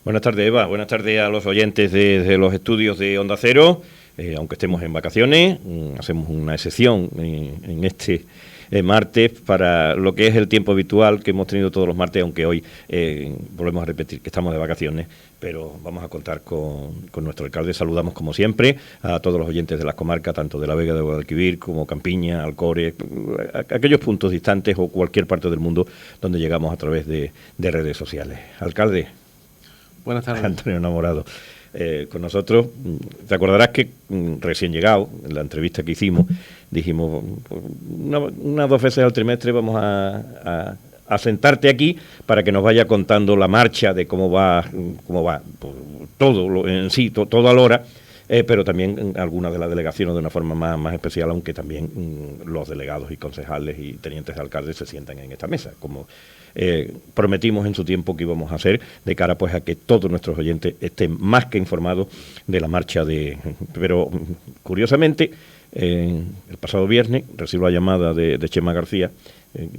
Buenas tardes, Eva. Buenas tardes a los oyentes de los estudios de Onda Cero. Aunque estemos en vacaciones, hacemos una excepción en este martes para lo que es el tiempo habitual que hemos tenido todos los martes, aunque hoy volvemos a repetir que estamos de vacaciones, pero vamos a contar con nuestro alcalde. Saludamos como siempre a todos los oyentes de las comarcas, tanto de la Vega de Guadalquivir como Campiña, Alcores, aquellos puntos distantes o cualquier parte del mundo donde llegamos a través de redes sociales. Alcalde. Buenas tardes. Antonio Enamorado. Con nosotros, te acordarás que recién llegado, en la entrevista que hicimos, dijimos, unas 2 veces al trimestre vamos a sentarte aquí para que nos vaya contando la marcha de cómo va pues, todo en sí, todo a la hora, pero también algunas de las delegaciones de una forma más especial, aunque también los delegados y concejales y tenientes de alcaldes se sientan en esta mesa, como prometimos en su tiempo que íbamos a hacer, de cara pues a que todos nuestros oyentes estén más que informados de la marcha Pero curiosamente, el pasado viernes recibo la llamada de Chema García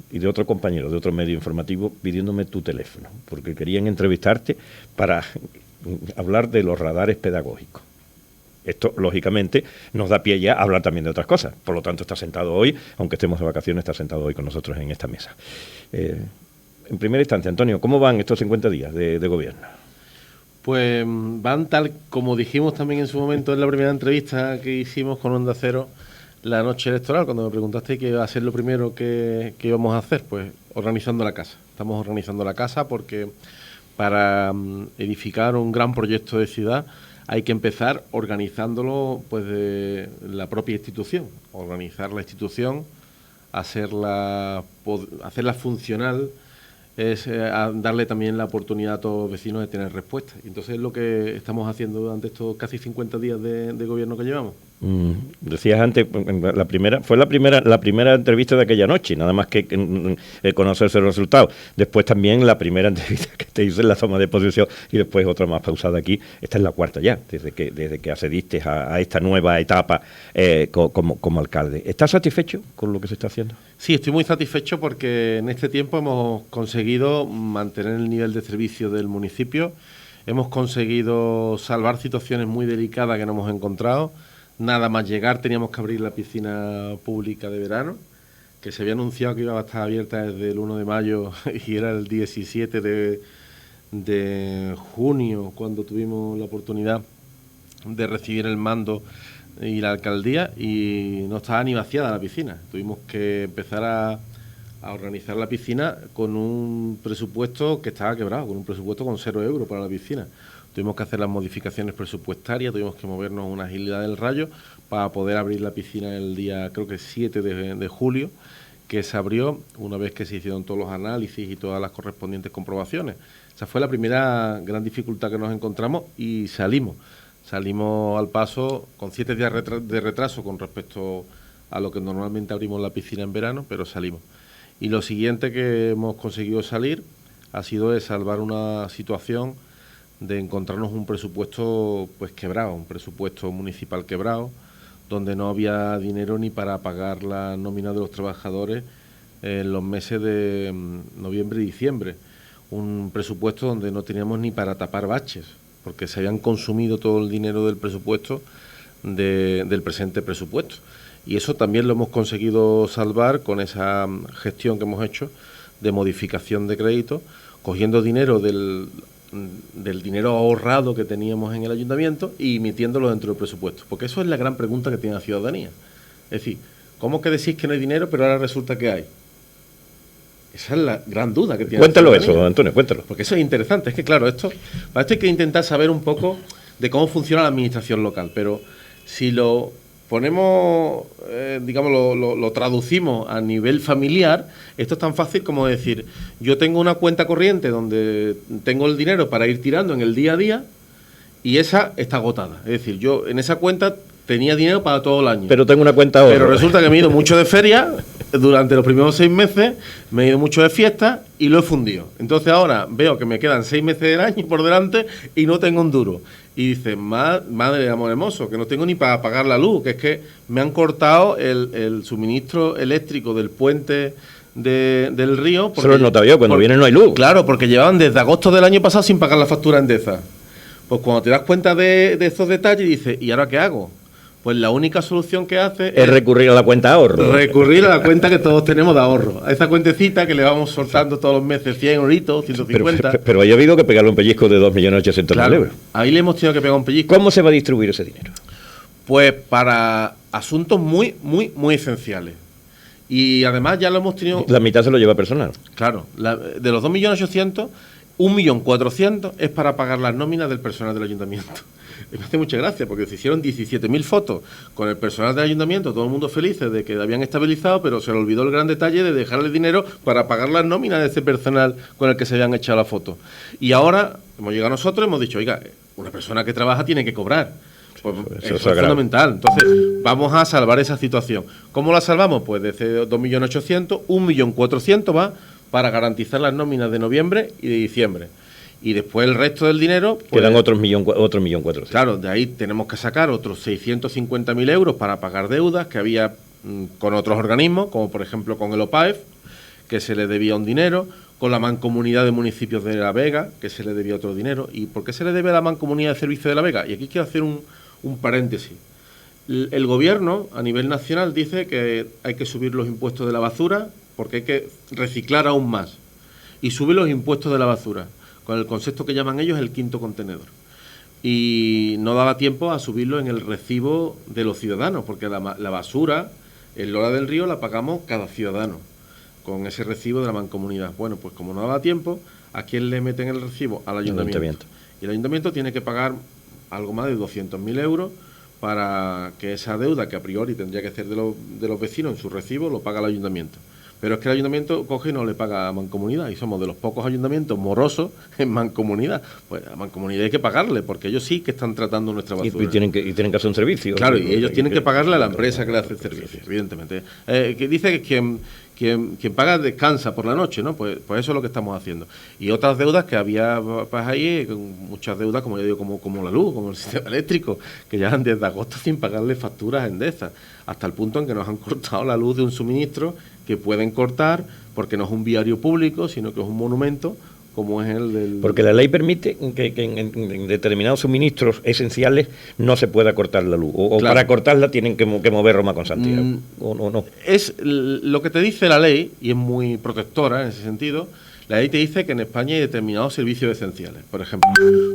y de otro compañero de otro medio informativo pidiéndome tu teléfono, porque querían entrevistarte para hablar de los radares pedagógicos. Esto, lógicamente, nos da pie ya a hablar también de otras cosas. Por lo tanto, está sentado hoy, aunque estemos de vacaciones, está sentado hoy con nosotros en esta mesa. En primera instancia, Antonio, ¿cómo van estos 50 días de gobierno? Pues van tal como dijimos también en su momento en la primera entrevista que hicimos con Onda Cero la noche electoral, cuando me preguntaste qué iba a ser lo primero que íbamos a hacer, pues organizando la casa. Estamos organizando la casa porque para edificar un gran proyecto de ciudad hay que empezar organizándolo pues de la propia institución, organizar la institución, hacerla funcional, es darle también la oportunidad a todos los vecinos de tener respuestas. Entonces es lo que estamos haciendo durante estos casi 50 días de gobierno que llevamos. Decías antes, fue la primera entrevista de aquella noche, nada más que conocerse el resultado. Después también la primera entrevista que te hice en la toma de posesión y después otra más pausada aquí. Esta es la cuarta ya, desde que accediste a esta nueva etapa como alcalde. ¿Estás satisfecho con lo que se está haciendo? Sí, estoy muy satisfecho porque en este tiempo hemos conseguido mantener el nivel de servicio del municipio, hemos conseguido salvar situaciones muy delicadas que nos hemos encontrado. Nada más llegar teníamos que abrir la piscina pública de verano, que se había anunciado que iba a estar abierta desde el 1 de mayo y era el 17 de junio cuando tuvimos la oportunidad de recibir el mando y la alcaldía, y no estaba ni vaciada la piscina. Tuvimos que empezar a organizar la piscina con un presupuesto que estaba quebrado, con un presupuesto con 0 euros para la piscina. Tuvimos que hacer las modificaciones presupuestarias, tuvimos que movernos una agilidad del rayo para poder abrir la piscina el día, creo que 7 de julio, que se abrió una vez que se hicieron todos los análisis y todas las correspondientes comprobaciones. Esa fue la primera gran dificultad que nos encontramos y salimos al paso con 7 días de retraso con respecto a lo que normalmente abrimos la piscina en verano, pero salimos. Y lo siguiente que hemos conseguido salir ha sido de salvar una situación de encontrarnos un presupuesto pues quebrado, un presupuesto municipal quebrado, donde no había dinero ni para pagar la nómina de los trabajadores en los meses de noviembre y diciembre. Un presupuesto donde no teníamos ni para tapar baches, porque se habían consumido todo el dinero del presupuesto del presente presupuesto. Y eso también lo hemos conseguido salvar con esa gestión que hemos hecho de modificación de crédito, cogiendo dinero del dinero ahorrado que teníamos en el ayuntamiento y metiéndolo dentro del presupuesto. Porque eso es la gran pregunta que tiene la ciudadanía. Es decir, ¿cómo que decís que no hay dinero pero ahora resulta que hay? Esa es la gran duda que tiene. Cuéntalo eso, Antonio, cuéntalo. Porque eso es interesante. Es que, claro, para esto hay que intentar saber un poco de cómo funciona la administración local. Pero si lo ponemos, lo traducimos a nivel familiar, esto es tan fácil como decir, yo tengo una cuenta corriente donde tengo el dinero para ir tirando en el día a día y esa está agotada. Es decir, yo en esa cuenta tenía dinero para todo el año. Pero tengo una cuenta ahora. Pero resulta que me he ido mucho de feria durante los primeros 6 meses, me he ido mucho de fiesta y lo he fundido. Entonces ahora veo que me quedan 6 meses del año por delante y no tengo un duro. Y dices, madre de amor hermoso, que no tengo ni para pagar la luz, que es que me han cortado el suministro eléctrico del puente del río. Eso lo he notado yo, cuando viene no hay luz. Claro, porque llevaban desde agosto del año pasado sin pagar la factura Endesa. Pues cuando te das cuenta de estos detalles, dices, ¿y ahora qué hago? Pues la única solución que hace es recurrir a la cuenta de ahorro. Recurrir a la cuenta que todos tenemos de ahorro. A esa cuentecita que le vamos soltando todos los meses 100 euritos, 150. Pero ahí ha habido que pegarle un pellizco de 2.800.000 euros. Ahí le hemos tenido que pegar un pellizco. ¿Cómo se va a distribuir ese dinero? Pues para asuntos muy, muy, muy esenciales. Y además ya lo hemos tenido... La mitad se lo lleva personal. Claro. De los 2.800.000, 1.400.000 es para pagar las nóminas del personal del ayuntamiento. Me hace mucha gracia porque se hicieron 17.000 fotos con el personal del ayuntamiento, todo el mundo felices de que habían estabilizado, pero se le olvidó el gran detalle de dejarle dinero para pagar las nóminas de ese personal con el que se habían echado la foto. Y ahora hemos llegado nosotros y hemos dicho, oiga, una persona que trabaja tiene que cobrar. Pues eso es fundamental. Entonces, vamos a salvar esa situación. ¿Cómo la salvamos? Pues de ese 2.800.000, 1.400.000 va para garantizar las nóminas de noviembre y de diciembre. Y después el resto del dinero... Pues, quedan otros 1.400.000. Claro, de ahí tenemos que sacar otros 650.000 euros para pagar deudas que había con otros organismos, como por ejemplo con el OPAEF, que se le debía un dinero, con la Mancomunidad de Municipios de La Vega, que se le debía otro dinero. ¿Y por qué se le debe a la Mancomunidad de Servicios de La Vega? Y aquí quiero hacer un paréntesis. El gobierno a nivel nacional dice que hay que subir los impuestos de la basura porque hay que reciclar aún más y subir los impuestos de la basura, con el concepto que llaman ellos el quinto contenedor. Y no daba tiempo a subirlo en el recibo de los ciudadanos, porque la basura, el Lola del Río, la pagamos cada ciudadano, con ese recibo de la mancomunidad. Bueno, pues como no daba tiempo, ¿a quién le meten el recibo? Al ayuntamiento. Y el ayuntamiento tiene que pagar algo más de 200.000 euros para que esa deuda, que a priori tendría que ser de los vecinos en su recibo, lo paga el ayuntamiento. Pero es que el ayuntamiento coge y no le paga a Mancomunidad, y somos de los pocos ayuntamientos morosos en Mancomunidad. Pues a Mancomunidad hay que pagarle, porque ellos sí que están tratando nuestra basura. Y tienen que hacer un servicio. Claro, y ellos tienen que pagarle a la empresa que le hace el servicio, evidentemente. Que dice que quien paga descansa por la noche, ¿no? Pues eso es lo que estamos haciendo. Y otras deudas que había pues ahí, muchas deudas, como ya digo, como la luz, como el sistema eléctrico, que llevan desde agosto sin pagarle facturas a Endesa, hasta el punto en que nos han cortado la luz de un suministro que pueden cortar, porque no es un viario público, sino que es un monumento, como es el del... Porque la ley permite que en determinados suministros esenciales no se pueda cortar la luz. O claro, para cortarla tienen que mover Roma con Santiago. O no. Es lo que te dice la ley, y es muy protectora en ese sentido. La ley te dice que en España hay determinados servicios esenciales. Por ejemplo,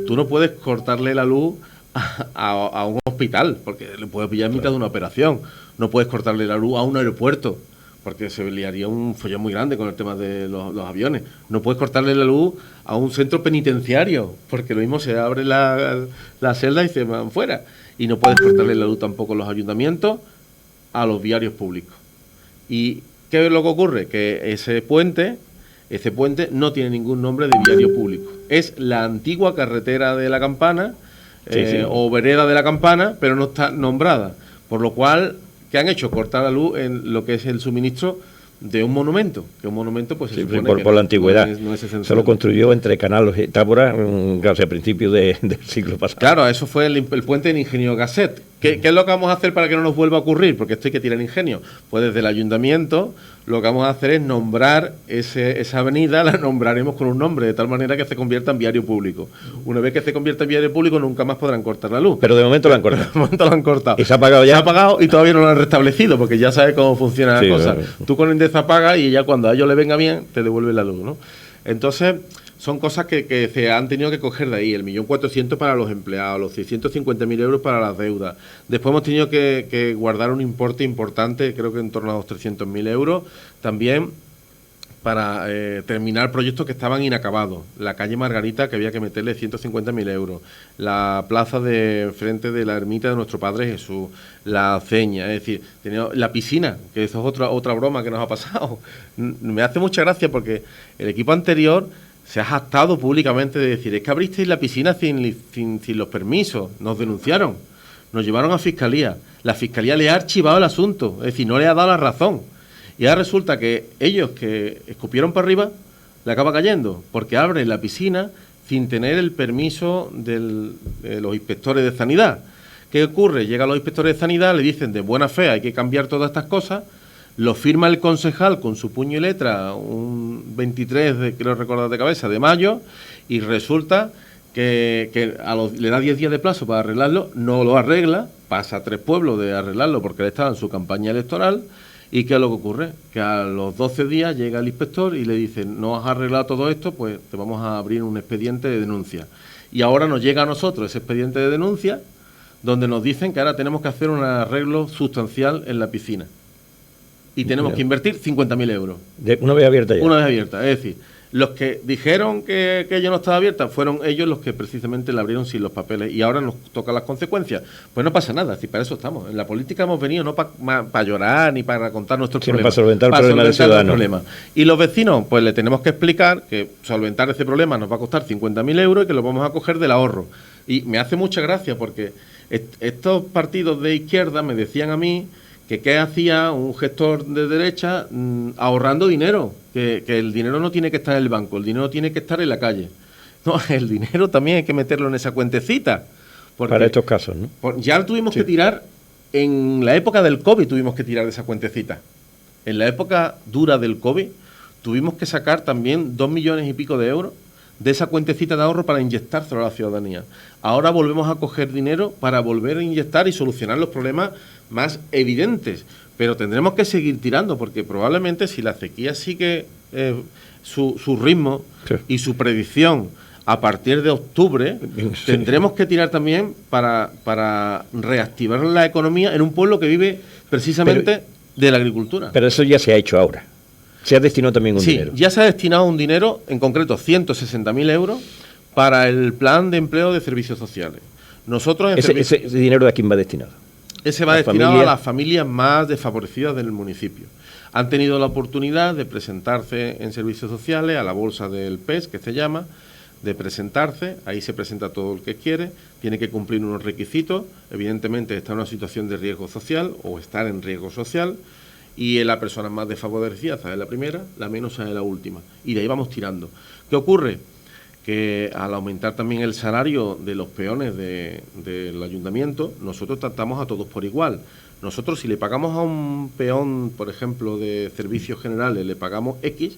tú no puedes cortarle la luz a un hospital, porque le puedes pillar en mitad de una operación. No puedes cortarle la luz a un aeropuerto, porque se liaría un follón muy grande con el tema de los aviones. No puedes cortarle la luz a un centro penitenciario, porque lo mismo se abre la celda y se van fuera. Y no puedes cortarle la luz tampoco a los ayuntamientos, a los viarios públicos. ¿Y qué es lo que ocurre? Que ese puente no tiene ningún nombre de viario público. Es la antigua carretera de la Campana, o vereda de la Campana, pero no está nombrada. Por lo cual... que han hecho cortar la luz en lo que es el suministro de un monumento, que un monumento pues se supone por la antigüedad. No es esencial. Se lo construyó entre Canales y Tábora a principios del siglo pasado. Claro, eso fue el puente del Ingenio Gasset. ¿Qué es lo que vamos a hacer para que no nos vuelva a ocurrir? Porque esto hay que tirar ingenio. Pues desde el ayuntamiento lo que vamos a hacer es nombrar esa avenida, la nombraremos con un nombre, de tal manera que se convierta en viario público. Una vez que se convierta en viario público, nunca más podrán cortar la luz. Pero de momento lo han cortado. De momento lo han cortado. ¿Y se ha pagado ya? Se ha pagado y todavía no lo han restablecido, porque ya sabes cómo funciona la cosa. Claro. Tú con Endesa pagas y ya cuando a ellos les venga bien, te devuelve la luz, ¿no? Entonces... son cosas que se han tenido que coger de ahí, el 1.400.000 para los empleados, los 650.000 euros para las deudas. Después hemos tenido que guardar un importe importante, creo que en torno a los 300.000 euros, también para terminar proyectos que estaban inacabados. La calle Margarita, que había que meterle 150.000 euros. La plaza de frente de la ermita de nuestro Padre Jesús. La aceña, es decir, la piscina, que eso es otra broma que nos ha pasado. Me hace mucha gracia porque el equipo anterior... se ha jactado públicamente de decir, es que abristeis la piscina sin los permisos, nos denunciaron, nos llevaron a Fiscalía, la Fiscalía le ha archivado el asunto, es decir, no le ha dado la razón. Y ahora resulta que ellos que escupieron para arriba, le acaba cayendo, porque abren la piscina sin tener el permiso de los inspectores de sanidad. ¿Qué ocurre? Llegan los inspectores de sanidad, le dicen de buena fe, hay que cambiar todas estas cosas, lo firma el concejal con su puño y letra un 23, creo recordar de cabeza, de mayo, y resulta que le da 10 días de plazo para arreglarlo, no lo arregla, pasa a 3 pueblos de arreglarlo porque él estaba en su campaña electoral. ¿Y qué es lo que ocurre? Que a los 12 días llega el inspector y le dice, no has arreglado todo esto, pues te vamos a abrir un expediente de denuncia. Y ahora nos llega a nosotros ese expediente de denuncia, donde nos dicen que ahora tenemos que hacer un arreglo sustancial en la piscina. Y tenemos que invertir 50.000 euros. Una vez abierta ya. Una vez abierta. Es decir, los que dijeron que ella no estaba abierta fueron ellos los que precisamente la abrieron sin los papeles. Y ahora nos tocan las consecuencias. Pues no pasa nada, es decir, para eso estamos. En la política hemos venido no para llorar ni para contar nuestros problemas. Para solventar el problema del ciudadano. Y los vecinos, pues le tenemos que explicar que solventar ese problema nos va a costar 50.000 euros y que lo vamos a coger del ahorro. Y me hace mucha gracia porque estos partidos de izquierda me decían a mí que qué hacía un gestor de derecha ahorrando dinero, que el dinero no tiene que estar en el banco, el dinero tiene que estar en la calle. No, el dinero también hay que meterlo en esa cuentecita. Para estos casos, ¿no? Ya tuvimos que tirar, en la época del COVID tuvimos que tirar de esa cuentecita. En la época dura del COVID tuvimos que sacar también 2 millones y pico de euros de esa cuentecita de ahorro para inyectárselo a la ciudadanía. Ahora volvemos a coger dinero para volver a inyectar y solucionar los problemas más evidentes, pero tendremos que seguir tirando porque probablemente si la sequía sigue su ritmo y su predicción a partir de octubre, tendremos que tirar también para reactivar la economía en un pueblo que vive precisamente de la agricultura. Pero eso ya se ha hecho ahora. ¿Se ha destinado también un dinero? Sí, ya se ha destinado un dinero, en concreto 160.000 euros, para el plan de empleo de servicios sociales. Nosotros ¿Ese dinero de quién va destinado? Ese va destinado a las familias más desfavorecidas del municipio. Han tenido la oportunidad de presentarse en servicios sociales, a la bolsa del PES, que se llama, de presentarse, ahí se presenta todo el que quiere, tiene que cumplir unos requisitos, evidentemente está en una situación de riesgo social o estar en riesgo social, y la persona más desfavorecida sale la primera, la menos sale la última, y de ahí vamos tirando. ¿Qué ocurre? Que al aumentar también el salario de los peones del ayuntamiento, nosotros tratamos a todos por igual. Nosotros, si le pagamos a un peón, por ejemplo, de servicios generales, le pagamos X,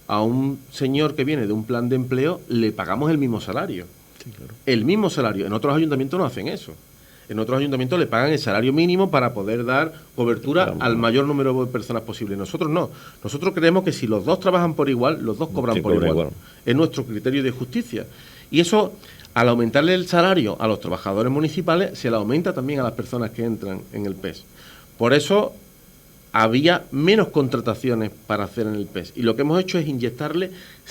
a un señor que viene de un plan de empleo, le pagamos el mismo salario. Sí, claro. El mismo salario. En otros ayuntamientos no hacen eso. En otros ayuntamientos le pagan el salario mínimo para poder dar cobertura al mayor número de personas posible. Nosotros no. Nosotros creemos que si los dos trabajan por igual, los dos cobran por igual. Es nuestro criterio de justicia. Y eso, al aumentarle el salario a los trabajadores municipales, se le aumenta también a las personas que entran en el PES. Por eso había menos contrataciones para hacer en el PES. Y lo que hemos hecho es inyectarle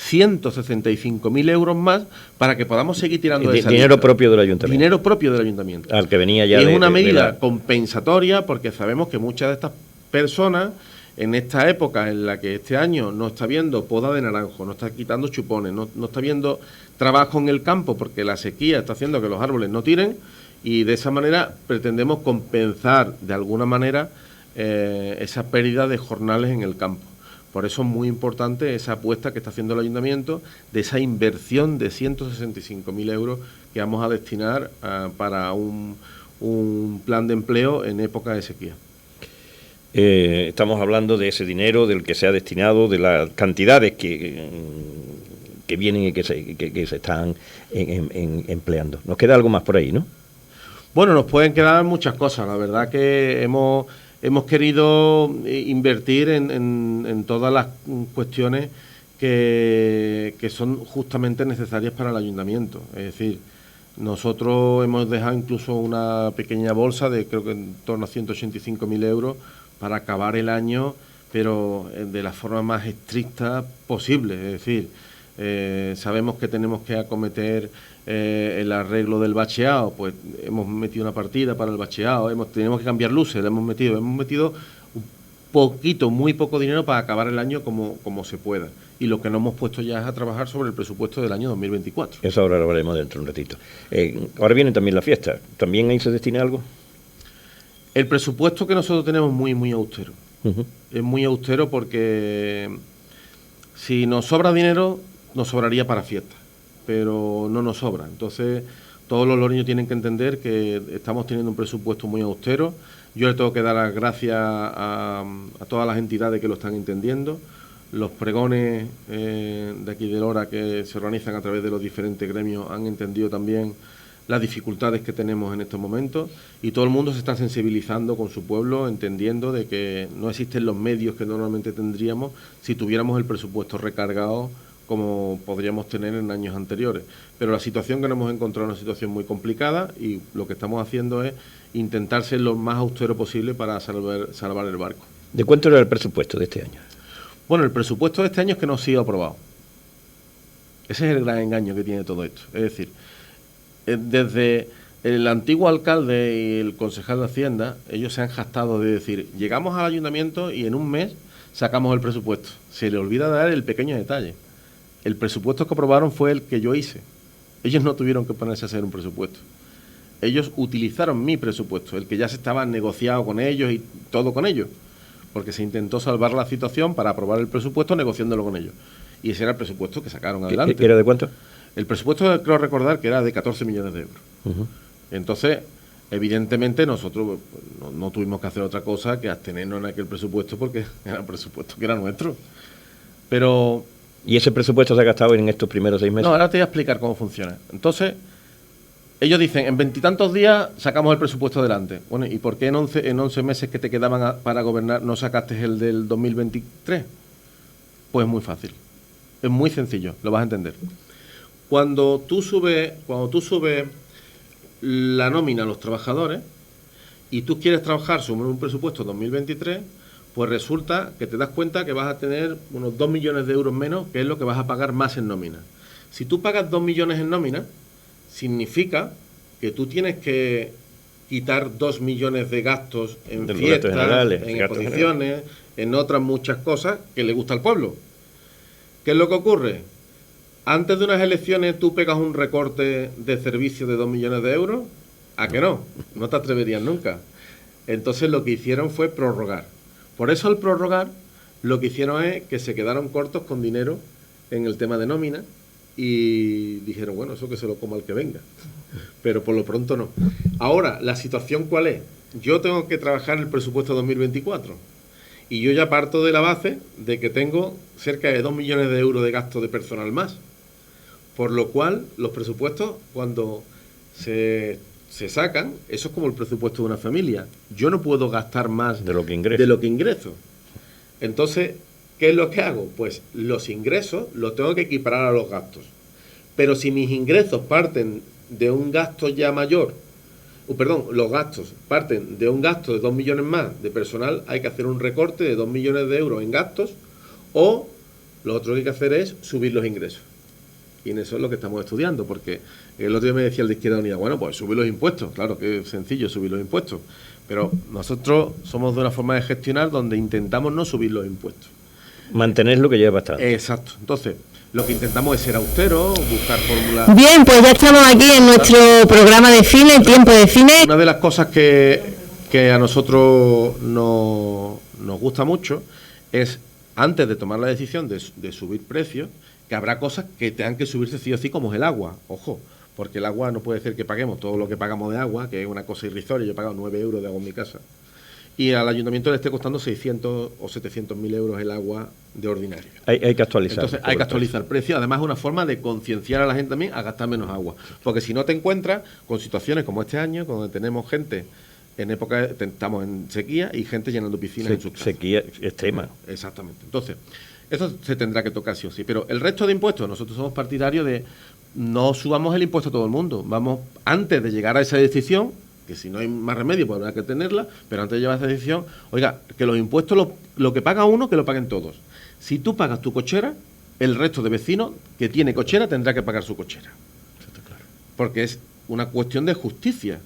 165.000 euros más para que podamos seguir tirando de esa dinero propio del ayuntamiento. Dinero propio del ayuntamiento. Al que venía ya. Y es una medida compensatoria porque sabemos que muchas de estas personas, en esta época en la que este año no está viendo poda de naranjo, no está quitando chupones, no está viendo trabajo en el campo porque la sequía está haciendo que los árboles no tiren, y de esa manera pretendemos compensar de alguna manera esa pérdida de jornales en el campo. Por eso es muy importante esa apuesta que está haciendo el ayuntamiento de esa inversión de 165.000 euros que vamos a destinar para un plan de empleo en época de sequía. Estamos hablando de ese dinero del que se ha destinado, de las cantidades que vienen y que se están empleando. Nos queda algo más por ahí, ¿no? Bueno, nos pueden quedar muchas cosas. La verdad que hemos querido invertir en todas las cuestiones que son justamente necesarias para el ayuntamiento. Es decir, nosotros hemos dejado incluso una pequeña bolsa de creo que en torno a 185.000 euros para acabar el año, pero de la forma más estricta posible. Es decir, sabemos que tenemos que acometer el arreglo del bacheado, pues hemos metido una partida para el bacheado, tenemos que cambiar luces, hemos metido un poquito, muy poco dinero para acabar el año como se pueda. Y lo que nos hemos puesto ya es a trabajar sobre el presupuesto del año 2024. Eso ahora lo veremos dentro de un ratito. Ahora viene también la fiesta. ¿También ahí se destina algo? El presupuesto que nosotros tenemos es muy, muy austero. Es muy austero porque si nos sobra dinero, nos sobraría para fiestas, pero no nos sobra. Entonces, Todos los loreños tienen que entender que estamos teniendo un presupuesto muy austero. Yo le tengo que dar las gracias a todas las entidades que lo están entendiendo. Los pregones de aquí de Lora que se organizan a través de los diferentes gremios han entendido también las dificultades que tenemos en estos momentos y todo el mundo se está sensibilizando con su pueblo, entendiendo de que no existen los medios que normalmente tendríamos si tuviéramos el presupuesto recargado como podríamos tener en años anteriores. Pero la situación que nos hemos encontrado es una situación muy complicada y lo que estamos haciendo es intentar ser lo más austero posible para salvar el barco. ¿De cuánto era el presupuesto de este año? Bueno, el presupuesto de este año es que no ha sido aprobado. Ese es el gran engaño que tiene todo esto. Es decir, desde el antiguo alcalde y el concejal de Hacienda, ellos se han jactado de decir, llegamos al ayuntamiento y en un mes sacamos el presupuesto. Se le olvida dar el pequeño detalle. El presupuesto que aprobaron fue el que yo hice. Ellos no tuvieron que ponerse a hacer un presupuesto. Ellos utilizaron mi presupuesto, el que ya se estaba negociado con ellos y todo con ellos, porque se intentó salvar la situación para aprobar el presupuesto negociándolo con ellos. Y ese era el presupuesto que sacaron adelante. ¿Era de cuánto? El presupuesto, creo recordar, que era de 14 millones de euros. Uh-huh. Entonces, evidentemente, nosotros no tuvimos que hacer otra cosa que abstenernos en aquel presupuesto porque era un presupuesto que era nuestro. Pero... ¿Y ese presupuesto se ha gastado en estos primeros 6 meses? No, ahora te voy a explicar cómo funciona. Entonces, ellos dicen, en 20 y tantos días sacamos el presupuesto adelante. Bueno, ¿y por qué en 11 meses que te quedaban para gobernar no sacaste el del 2023? Pues muy fácil. Es muy sencillo, lo vas a entender. Cuando tú subes la nómina a los trabajadores y tú quieres trabajar sobre un presupuesto 2023, pues resulta que te das cuenta que vas a tener unos 2 millones de euros menos, que es lo que vas a pagar más en nómina. Si tú pagas 2 millones en nómina, significa que tú tienes que quitar 2 millones de gastos en fiestas, en exposiciones, en otras muchas cosas que le gusta al pueblo. ¿Qué es lo que ocurre? Antes de unas elecciones tú pegas un recorte de servicio de 2 millones de euros, ¿a que no? No te atreverías nunca. Entonces lo que hicieron fue prorrogar. Por eso al prorrogar lo que hicieron es que se quedaron cortos con dinero en el tema de nómina y dijeron, bueno, eso que se lo coma el que venga. Pero por lo pronto no. Ahora, ¿la situación cuál es? Yo tengo que trabajar el presupuesto 2024 y yo ya parto de la base de que tengo cerca de 2 millones de euros de gasto de personal más. Por lo cual, los presupuestos, cuando se sacan, eso es como el presupuesto de una familia. Yo no puedo gastar más de lo que ingreso. Entonces, ¿qué es lo que hago? Pues los ingresos los tengo que equiparar a los gastos. Pero si mis ingresos parten de un gasto ya mayor, los gastos parten de un gasto de 2 millones más de personal, hay que hacer un recorte de 2 millones de euros en gastos, o lo otro que hay que hacer es subir los ingresos. Y en eso es lo que estamos estudiando, porque el otro día me decía el de Izquierda Unida, bueno, pues subir los impuestos, claro que es sencillo subir los impuestos, pero nosotros somos de una forma de gestionar donde intentamos no subir los impuestos. Mantener lo que ya es bastante. Exacto. Entonces, lo que intentamos es ser austeros, buscar fórmulas... Bien, pues ya estamos aquí en nuestro programa de cine, Tiempo de Cine. Una de las cosas que a nosotros nos gusta mucho es, antes de tomar la decisión de subir precios, que habrá cosas que tengan que subirse sí o sí, como es el agua. Ojo, porque el agua no puede ser que paguemos todo lo que pagamos de agua, que es una cosa irrisoria. Yo he pagado 9 euros de agua en mi casa. Y al ayuntamiento le esté costando 600 o 700.000 euros el agua de ordinario. Hay que actualizar. Entonces hay que actualizar el precio. Además es una forma de concienciar a la gente también a gastar menos agua. Porque si no te encuentras con situaciones como este año, donde tenemos gente en época, estamos en sequía y gente llenando piscinas en sus casas. Sequía extrema. Exactamente. Entonces, eso se tendrá que tocar sí o sí. Pero el resto de impuestos, nosotros somos partidarios de no subamos el impuesto a todo el mundo. Vamos, antes de llegar a esa decisión, que si no hay más remedio, pues habrá que tenerla, pero antes de llevar esa decisión, oiga, que los impuestos, lo que paga uno, que lo paguen todos. Si tú pagas tu cochera, el resto de vecinos que tiene cochera tendrá que pagar su cochera. Porque es una cuestión de justicia.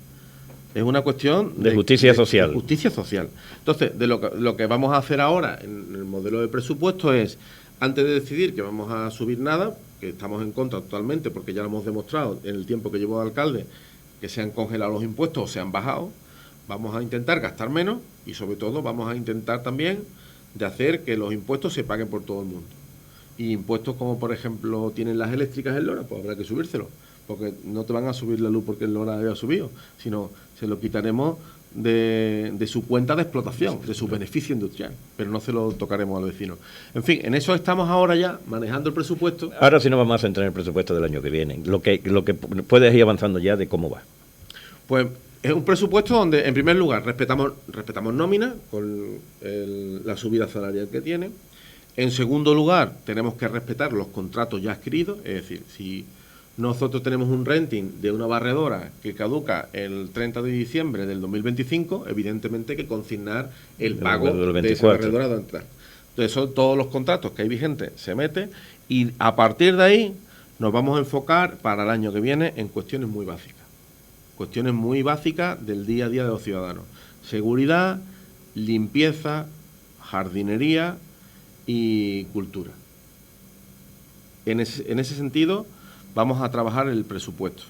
Es una cuestión de justicia social. De justicia social. Entonces, lo que vamos a hacer ahora en el modelo de presupuesto es, antes de decidir que vamos a subir nada, que estamos en contra totalmente, porque ya lo hemos demostrado en el tiempo que llevo de alcalde, que se han congelado los impuestos o se han bajado, vamos a intentar gastar menos y sobre todo vamos a intentar también de hacer que los impuestos se paguen por todo el mundo. Y impuestos como, por ejemplo, tienen las eléctricas en Lora, pues habrá que subírselo, porque no te van a subir la luz porque el Lora haya subido, sino se lo quitaremos de su cuenta de explotación, de su beneficio industrial, pero no se lo tocaremos al vecino. En fin, en eso estamos ahora ya, manejando el presupuesto. Ahora sí nos vamos a centrar en el presupuesto del año que viene, lo que puedes ir avanzando ya de cómo va. Pues es un presupuesto donde, en primer lugar, respetamos nómina con la subida salarial que tiene. En segundo lugar, tenemos que respetar los contratos ya escritos, es decir, si nosotros tenemos un renting de una barredora que caduca el 30 de diciembre del 2025, evidentemente hay que consignar el pago de esa barredora de entrar. Entonces, son todos los contratos que hay vigentes, se mete, y a partir de ahí nos vamos a enfocar para el año que viene en cuestiones muy básicas del día a día de los ciudadanos. Seguridad, limpieza, jardinería y cultura. En ese sentido vamos a trabajar el presupuesto.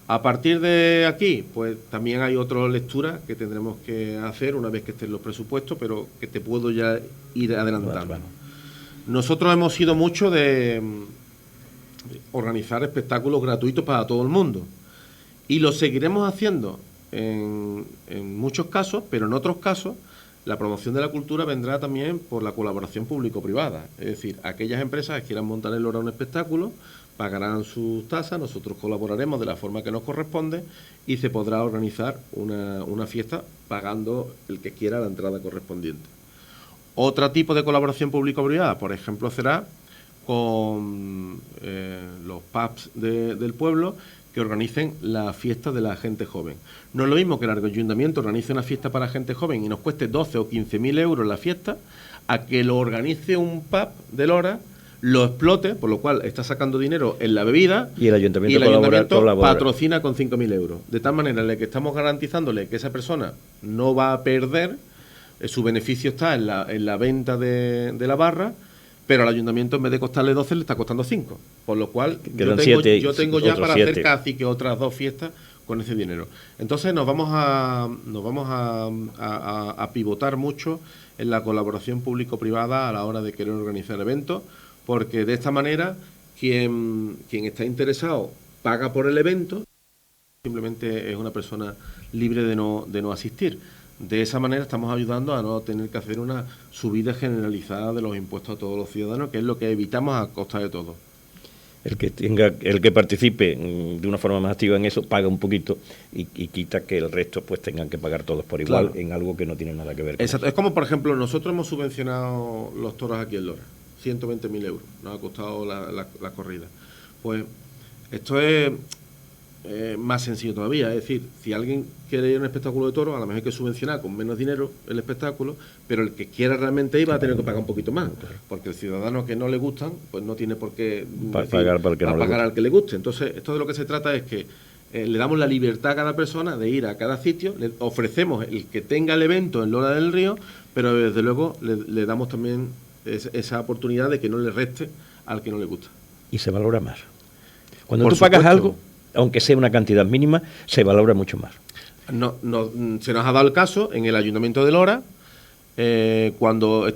A partir de aquí, pues también hay otra lectura que tendremos que hacer una vez que estén los presupuestos, pero que te puedo ya ir adelantando. Bueno. Nosotros hemos sido mucho de organizar espectáculos gratuitos para todo el mundo y lo seguiremos haciendo en muchos casos, pero en otros casos la promoción de la cultura vendrá también por la colaboración público-privada. Es decir, aquellas empresas que quieran montar en Lora un espectáculo pagarán sus tasas, nosotros colaboraremos de la forma que nos corresponde y se podrá organizar una fiesta pagando el que quiera la entrada correspondiente. Otro tipo de colaboración público-privada, por ejemplo, será con los pubs del pueblo que organicen la fiesta de la gente joven. No es lo mismo que el ayuntamiento organice una fiesta para gente joven y nos cueste 12 o 15.000 euros la fiesta, a que lo organice un pub de Lora, lo explote, por lo cual está sacando dinero en la bebida y el ayuntamiento colabora. Patrocina con 5.000 euros. De tal manera en la que estamos garantizándole que esa persona no va a perder, su beneficio está en la venta de la barra, pero al ayuntamiento en vez de costarle 12 le está costando 5. Por lo cual yo tengo ya para 7. Hacer casi que otras 2 fiestas con ese dinero. Entonces nos vamos a pivotar mucho en la colaboración público-privada a la hora de querer organizar eventos, porque de esta manera quien está interesado paga por el evento, simplemente es una persona libre de no asistir. De esa manera estamos ayudando a no tener que hacer una subida generalizada de los impuestos a todos los ciudadanos, que es lo que evitamos a costa de todo. El que participe de una forma más activa en eso paga un poquito y quita que el resto pues tengan que pagar todos por igual, claro, en algo que no tiene nada que ver con Exacto. Eso. Es como, por ejemplo, nosotros hemos subvencionado los toros aquí en Lora, 120.000 euros, nos ha costado la corrida. Pues esto es más sencillo todavía, es decir, si alguien quiere ir a un espectáculo de toros, a lo mejor hay que subvencionar con menos dinero el espectáculo, pero el que quiera realmente ir va a tener que pagar un poquito más, porque el ciudadano que no le gustan, pues no tiene por qué pagar al que le guste. Entonces, esto de lo que se trata es que le damos la libertad a cada persona de ir a cada sitio, le ofrecemos el que tenga el evento en Lora del Río, pero desde luego le damos también esa oportunidad de que no le reste al que no le gusta. Y se valora más. Cuando tú pagas algo, aunque sea una cantidad mínima, se valora mucho más. Se nos ha dado el caso en el Ayuntamiento de Lora, cuando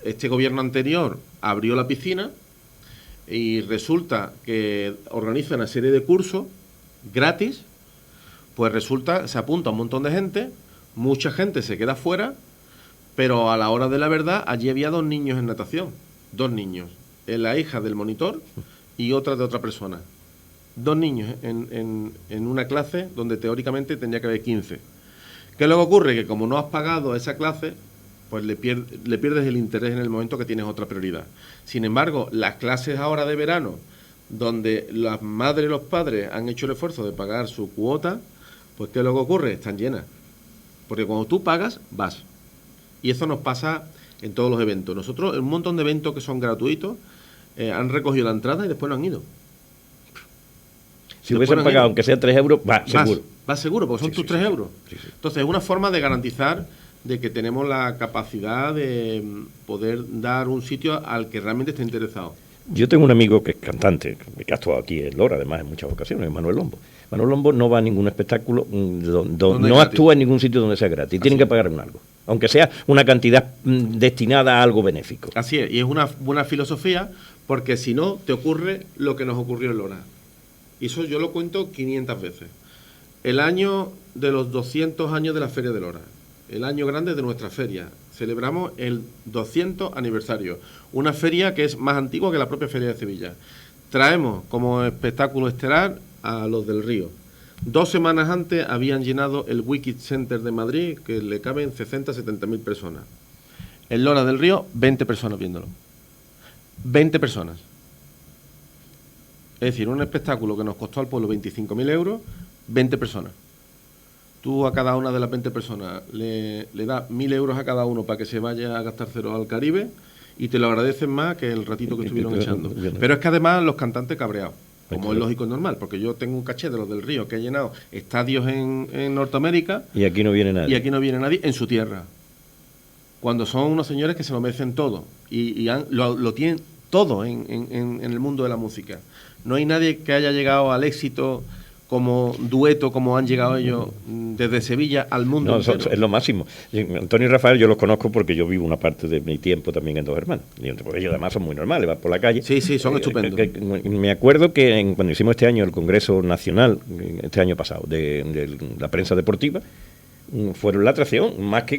este gobierno anterior abrió la piscina y resulta que organiza una serie de cursos gratis, pues se apunta un montón de gente, mucha gente se queda fuera, pero a la hora de la verdad allí había 2 niños en natación, 2 niños, la hija del monitor y otra de otra persona. 2 niños en una clase donde teóricamente tendría que haber 15. ¿Qué luego ocurre? Que como no has pagado esa clase, pues le pierdes el interés en el momento que tienes otra prioridad. Sin embargo, las clases ahora de verano, donde las madres y los padres han hecho el esfuerzo de pagar su cuota, pues ¿qué luego ocurre? Están llenas. Porque cuando tú pagas, vas. Y eso nos pasa en todos los eventos. Nosotros, un montón de eventos que son gratuitos, han recogido la entrada y después no han ido. Si hubiesen pagado, aunque sea 3 euros, seguro. Va seguro, porque son tus 3 euros. Sí. Entonces, es una forma de garantizar de que tenemos la capacidad de poder dar un sitio al que realmente esté interesado. Yo tengo un amigo que es cantante, que ha actuado aquí en Lora, además en muchas ocasiones, es Manuel Lombo. Manuel Lombo no va a ningún espectáculo, no actúa en ningún sitio donde sea gratis, tienen que pagar un algo, aunque sea una cantidad destinada a algo benéfico. Así es, y es una buena filosofía, porque si no, te ocurre lo que nos ocurrió en Lora. Y eso yo lo cuento 500 veces. El año de los 200 años de la Feria de Lora, el año grande de nuestra feria. Celebramos el 200 aniversario, una feria que es más antigua que la propia Feria de Sevilla. Traemos como espectáculo estelar a Los del Río. 2 semanas antes habían llenado el Wicked Center de Madrid, que le caben 60-70.000 personas. En Lora del Río, 20 personas viéndolo. 20 personas. Es decir, un espectáculo que nos costó al pueblo 25.000 euros, 20 personas. Tú a cada una de las 20 personas le das 1.000 euros a cada uno para que se vaya a gastar cero al Caribe y te lo agradecen más que el ratito que estuvieron echando. Pero es que además los cantantes cabreados, como es lógico y normal, porque yo tengo un caché de Los del Río que ha llenado estadios en Norteamérica. Y aquí no viene nadie. Y aquí no viene nadie en su tierra. Cuando son unos señores que se lo merecen todo y lo tienen todo en el mundo de la música. No hay nadie que haya llegado al éxito como dueto, como han llegado ellos desde Sevilla al mundo entero. Es lo máximo. Antonio y Rafael yo los conozco porque yo vivo una parte de mi tiempo también en Dos Hermanos. Y ellos además son muy normales, van por la calle. Sí, son estupendos. Me acuerdo que cuando hicimos este año el Congreso Nacional, este año pasado, de la prensa deportiva, fueron la atracción, más que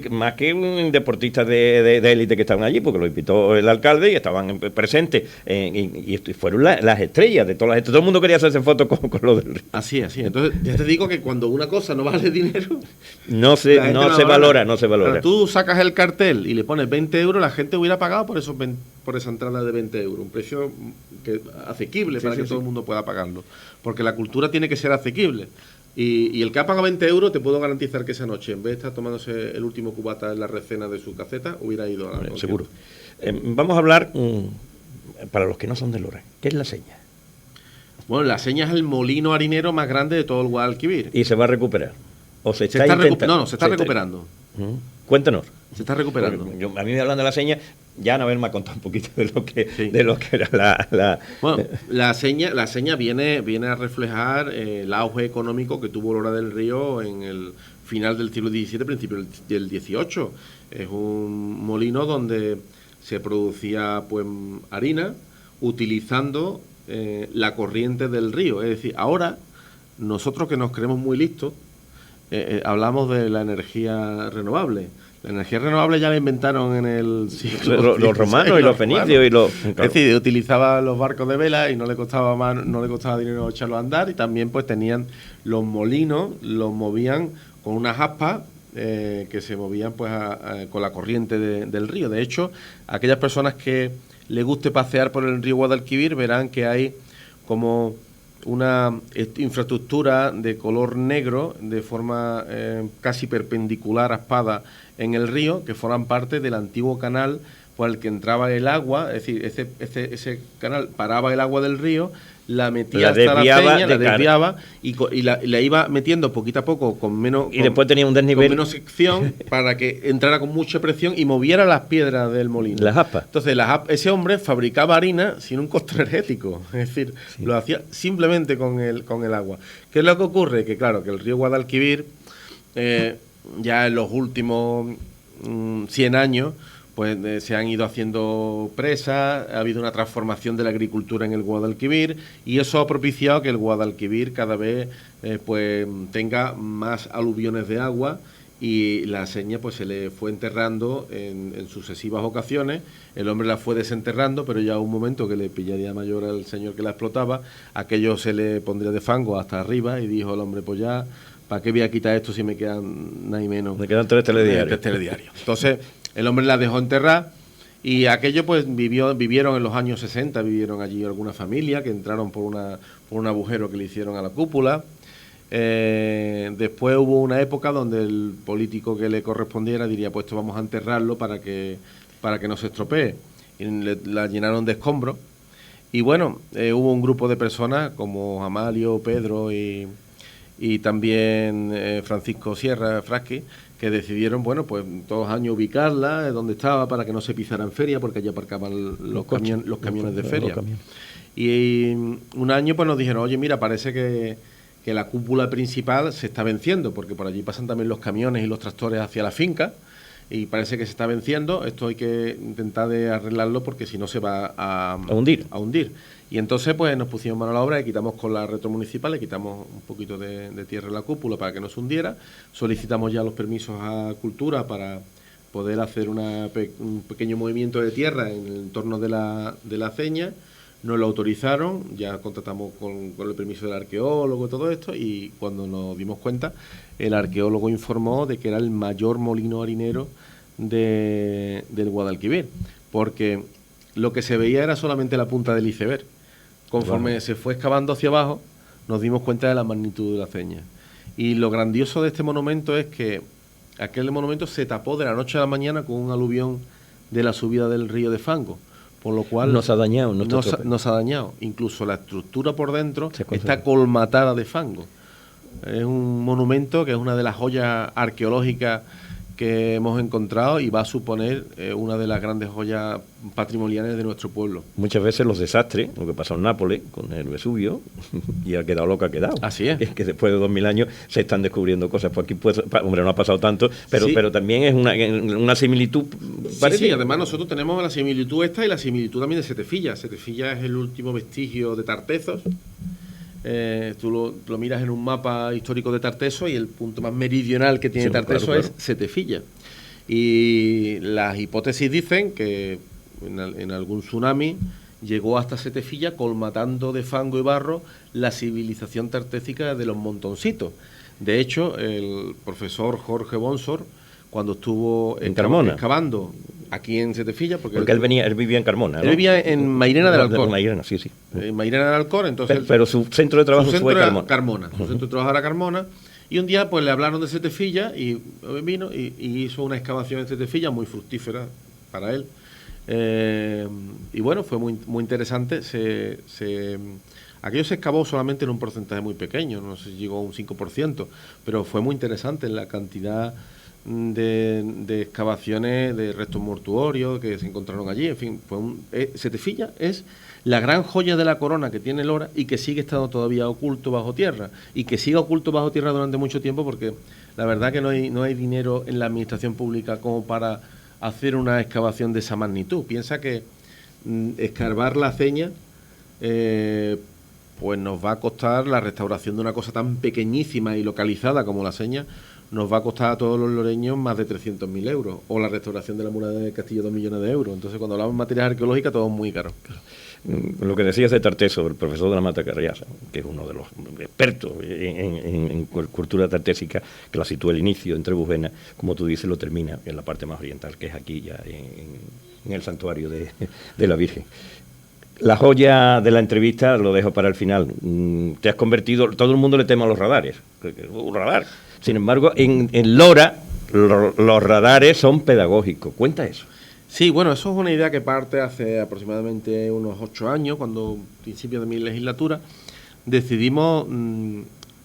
deportistas de élite que estaban allí, porque lo invitó el alcalde y estaban presentes, y fueron las estrellas de todas las estrellas. Todo el mundo quería hacerse fotos con lo del Río. Así. Entonces, ya te digo que cuando una cosa no vale dinero, no se valora. Pero tú sacas el cartel y le pones 20 euros, la gente hubiera pagado por esa entrada de 20 euros, un precio asequible para que todo el mundo pueda pagarlo, porque la cultura tiene que ser asequible. Y el que ha pagado 20 euros, te puedo garantizar que esa noche, en vez de estar tomándose el último cubata en la recena de su caseta, hubiera ido a la seguro. Vamos a hablar, para los que no son de Lora, ¿qué es la seña? Bueno, la seña es el molino harinero más grande de todo el Guadalquivir. ¿Y se va a recuperar? ¿O se está recuperando? Cuéntanos. Se está recuperando. A mí me hablan de la seña, ya Anabel me ha contado un poquito de lo que era la... Bueno, la seña viene a reflejar el auge económico que tuvo Lora del Río en el final del siglo XVII, principio del XVIII. Es un molino donde se producía pues harina utilizando la corriente del río. Es decir, ahora nosotros que nos creemos muy listos, hablamos de la energía renovable. La energía renovable ya la inventaron en el siglo los romanos y los fenicios. Claro. Es decir, utilizaban los barcos de vela y no le costaba dinero echarlos a andar, y también pues tenían los molinos, los movían con unas aspas que se movían pues con la corriente del río. De hecho, aquellas personas que les guste pasear por el río Guadalquivir verán que hay como una infraestructura de color negro de forma casi perpendicular a espada en el río, que forman parte del antiguo canal por el que entraba el agua. Es decir, ese canal paraba el agua del río, la metía hasta la peña, la desviaba y la iba metiendo poquito a poco con menos, y después tenía un desnivel, con menos sección para que entrara con mucha presión y moviera las piedras del molino. Las aspas. Entonces ese hombre fabricaba harina sin un costo energético, es decir, lo hacía simplemente con el agua. ¿Qué es lo que ocurre? Que claro, que el río Guadalquivir ya en los últimos 100 años pues se han ido haciendo presas, ha habido una transformación de la agricultura en el Guadalquivir, y eso ha propiciado que el Guadalquivir cada vez pues tenga más aluviones de agua, y la seña pues se le fue enterrando en sucesivas ocasiones. El hombre la fue desenterrando, pero ya un momento que le pillaría mayor al señor que la explotaba, aquello se le pondría de fango hasta arriba, y dijo el hombre, pues ya, ¿para qué voy a quitar esto si me quedan nada y menos? Me quedan 3 telediarios. Entonces el hombre la dejó enterrar, y aquello pues vivieron en los años 60, vivieron allí alguna familia que entraron por un agujero que le hicieron a la cúpula. Después hubo una época donde el político que le correspondiera diría, pues esto vamos a enterrarlo para que no se estropee. Y la llenaron de escombros. Y bueno, hubo un grupo de personas como Amalio, Pedro y también Francisco Sierra Frasqui, que decidieron, bueno, pues todos los años ubicarla donde estaba para que no se pisara en feria, porque allí aparcaban los camiones de feria. Y un año pues nos dijeron, oye, mira, parece que la cúpula principal se está venciendo, porque por allí pasan también los camiones y los tractores hacia la finca, y parece que se está venciendo. Esto hay que intentar de arreglarlo porque si no se va a hundir. Y entonces pues nos pusimos mano a la obra y quitamos con la retromunicipal, le quitamos un poquito de tierra en la cúpula para que no se hundiera. Solicitamos ya los permisos a Cultura para poder hacer un pequeño movimiento de tierra en el entorno de la aceña. Nos lo autorizaron, ya contratamos con el permiso del arqueólogo y todo esto, y cuando nos dimos cuenta, el arqueólogo informó de que era el mayor molino harinero del Guadalquivir, porque lo que se veía era solamente la punta del iceberg. Conforme se fue excavando hacia abajo, nos dimos cuenta de la magnitud de la aceña. Y lo grandioso de este monumento es que aquel monumento se tapó de la noche a la mañana con un aluvión de la subida del río de Fango, por lo cual nos ha dañado. Nos ha dañado. Incluso la estructura por dentro está colmatada de fango. Es un monumento que es una de las joyas arqueológicas que hemos encontrado y va a suponer una de las grandes joyas patrimoniales de nuestro pueblo. Muchas veces los desastres, lo que pasó en Nápoles con el Vesubio, y ha quedado lo que ha quedado. Así es. Que después de 2000 años se están descubriendo cosas. Pues aquí, hombre, no ha pasado tanto, pero también es una similitud parecida. Sí, además nosotros tenemos la similitud esta y la similitud también de Setefilla. Setefilla es el último vestigio de Tartezos. Tú lo miras en un mapa histórico de Tarteso y el punto más meridional que tiene Tarteso claro. Es Setefilla. Y las hipótesis dicen que en algún tsunami llegó hasta Setefilla colmatando de fango y barro la civilización tartésica de los Montoncitos. De hecho, el profesor Jorge Bonsor, cuando estuvo excavando aquí en Setefilla, porque él vivía en Carmona, ¿no? Él vivía en Mairena del Alcor. Mairena, sí. En Mairena del Alcor, entonces... Pero su centro de trabajo fue Carmona. Su centro de trabajo era Carmona. Y un día pues le hablaron de Setefilla y vino y hizo una excavación en Setefilla muy fructífera para él. Y bueno, fue muy interesante. Aquello se excavó solamente en un porcentaje muy pequeño, no sé si llegó a un 5%, pero fue muy interesante en la cantidad de excavaciones de restos mortuorios que se encontraron allí. En fin, Setefilla es la gran joya de la corona que tiene Lora y que sigue estando todavía oculto bajo tierra, y que siga oculto bajo tierra durante mucho tiempo, porque la verdad que no hay dinero en la administración pública como para hacer una excavación de esa magnitud. Piensa que escarbar la aceña pues nos va a costar la restauración de una cosa tan pequeñísima y localizada como la aceña. Nos va a costar a todos los loreños más de 300.000 euros, o la restauración de la muralla del castillo 2 millones de euros. Entonces, cuando hablamos de materias arqueológicas, todo es muy caro. Lo que decías de Tarteso, el profesor de la Mata Carriasa, que es uno de los expertos en cultura tartésica, que la sitúa el inicio en Trebujena, como tú dices, lo termina en la parte más oriental, que es aquí ya en el santuario de la Virgen. La joya de la entrevista lo dejo para el final. Te has convertido, todo el mundo le teme a los radares. Un radar. Sin embargo, en Lora, los radares son pedagógicos. Cuenta eso. Sí, bueno, eso es una idea que parte hace aproximadamente unos 8 años, cuando, principio de mi legislatura, decidimos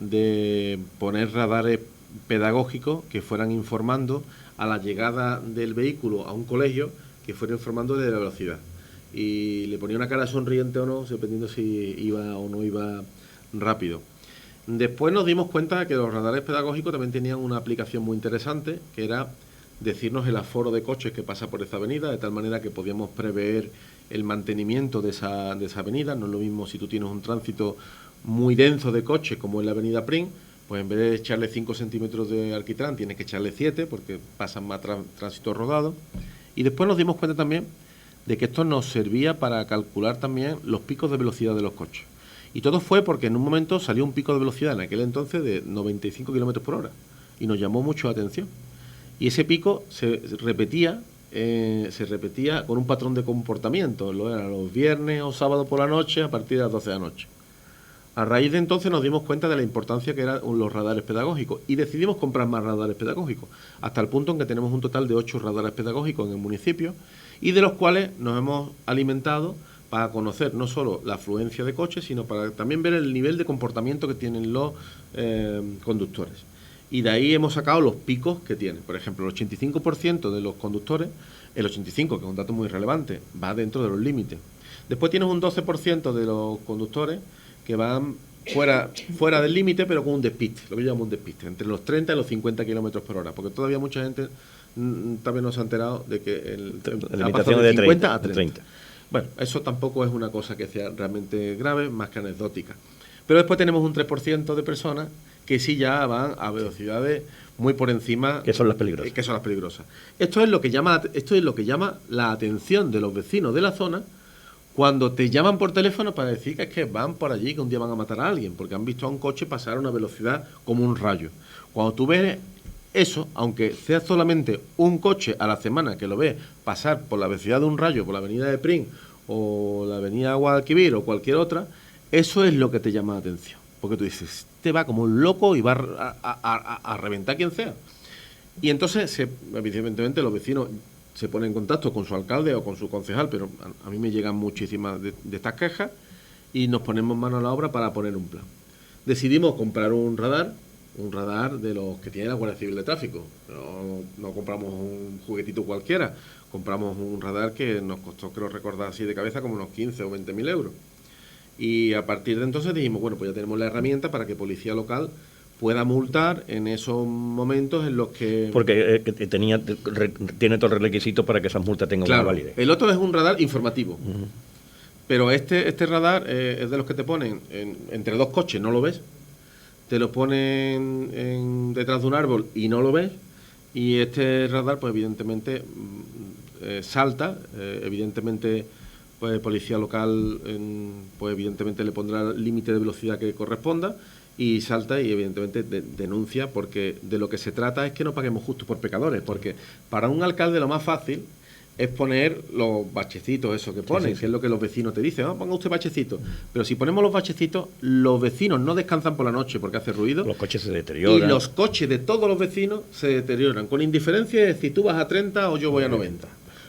de poner radares pedagógicos que fueran informando a la llegada del vehículo a un colegio, que fueran informando de la velocidad. Y le ponía una cara sonriente o no, dependiendo si iba o no iba rápido. Después nos dimos cuenta de que los radares pedagógicos también tenían una aplicación muy interesante, que era decirnos el aforo de coches que pasa por esa avenida, de tal manera que podíamos prever el mantenimiento de esa avenida. No es lo mismo si tú tienes un tránsito muy denso de coches, como en la avenida Prim, pues en vez de echarle 5 centímetros de alquitrán, tienes que echarle 7, porque pasan más tránsito rodado. Y después nos dimos cuenta también de que esto nos servía para calcular también los picos de velocidad de los coches. Y todo fue porque en un momento salió un pico de velocidad en aquel entonces de 95 kilómetros por hora, y nos llamó mucho la atención. Y ese pico se repetía con un patrón de comportamiento, lo era los viernes o sábados por la noche a partir de las 12 de la noche. A raíz de entonces nos dimos cuenta de la importancia que eran los radares pedagógicos y decidimos comprar más radares pedagógicos, hasta el punto en que tenemos un total de 8 radares pedagógicos en el municipio, y de los cuales nos hemos alimentado para conocer no solo la afluencia de coches, sino para también ver el nivel de comportamiento que tienen los conductores. Y de ahí hemos sacado los picos que tienen. Por ejemplo, el 85% de los conductores, el 85%, que es un dato muy relevante, va dentro de los límites. Después tienes un 12% de los conductores que van fuera del límite, pero con un despiste, lo que yo llamo un despiste, entre los 30 y los 50 kilómetros por hora, porque todavía mucha gente también nos ha enterado de que La ha pasado limitación de de 50 a 30. 30. Bueno, eso tampoco es una cosa que sea realmente grave, más que anecdótica. Pero después tenemos un 3% de personas que sí ya van a velocidades muy por encima, que son las peligrosas. Que son las peligrosas. Esto es lo que llama la atención de los vecinos de la zona cuando te llaman por teléfono para decir que es que van por allí, que un día van a matar a alguien, porque han visto a un coche pasar a una velocidad como un rayo. Cuando tú ves eso, aunque sea solamente un coche a la semana que lo ves pasar por la velocidad de un rayo, por la avenida de Prim o la avenida Guadalquivir o cualquier otra, eso es lo que te llama la atención. Porque tú dices, te va como un loco y va a reventar quien sea. Y entonces, evidentemente, los vecinos se ponen en contacto con su alcalde o con su concejal, pero a mí me llegan muchísimas de estas quejas y nos ponemos mano a la obra para poner un plan. Decidimos comprar un radar de los que tiene la Guardia Civil de Tráfico. No compramos un juguetito cualquiera, compramos un radar que nos costó, creo recordar así de cabeza, como unos 15 o 20.000 euros. Y a partir de entonces dijimos, bueno, pues ya tenemos la herramienta para que Policía Local pueda multar en esos momentos en los que... Porque tiene todos los requisitos para que esas multas tengan una validez. El otro es un radar informativo. Pero este radar es de los que te ponen entre dos coches, no lo ves. Te lo ponen detrás de un árbol y no lo ves. Y este radar, pues evidentemente, salta. Evidentemente, pues Policía Local, pues evidentemente le pondrá el límite de velocidad que corresponda. Y salta y evidentemente denuncia, porque de lo que se trata es que no paguemos justo por pecadores, porque para un alcalde lo más fácil es poner los bachecitos, eso que ponen, que es lo que los vecinos te dicen, ponga usted bachecitos. Pero si ponemos los bachecitos, los vecinos no descansan por la noche porque hace ruido. Los coches se deterioran. Y los coches de todos los vecinos se deterioran, con indiferencia de si tú vas a 30 o yo voy a 90.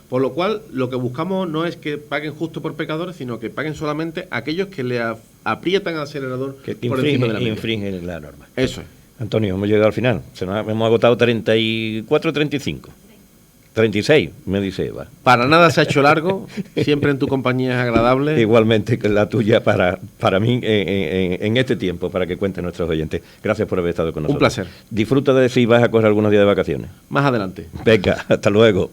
Por lo cual, lo que buscamos no es que paguen justo por pecadores, sino que paguen solamente aquellos que le aprietan al acelerador que por encima de la media. infringen la norma. Eso es. Antonio, hemos llegado al final. Hemos agotado 34, 35. 36, me dice Eva. Para nada se ha hecho largo, siempre en tu compañía es agradable. Igualmente que la tuya para mí en este tiempo, para que cuenten nuestros oyentes. Gracias por haber estado con nosotros. Un placer. Disfruta de si vas a coger algunos días de vacaciones. Más adelante. Venga, hasta luego.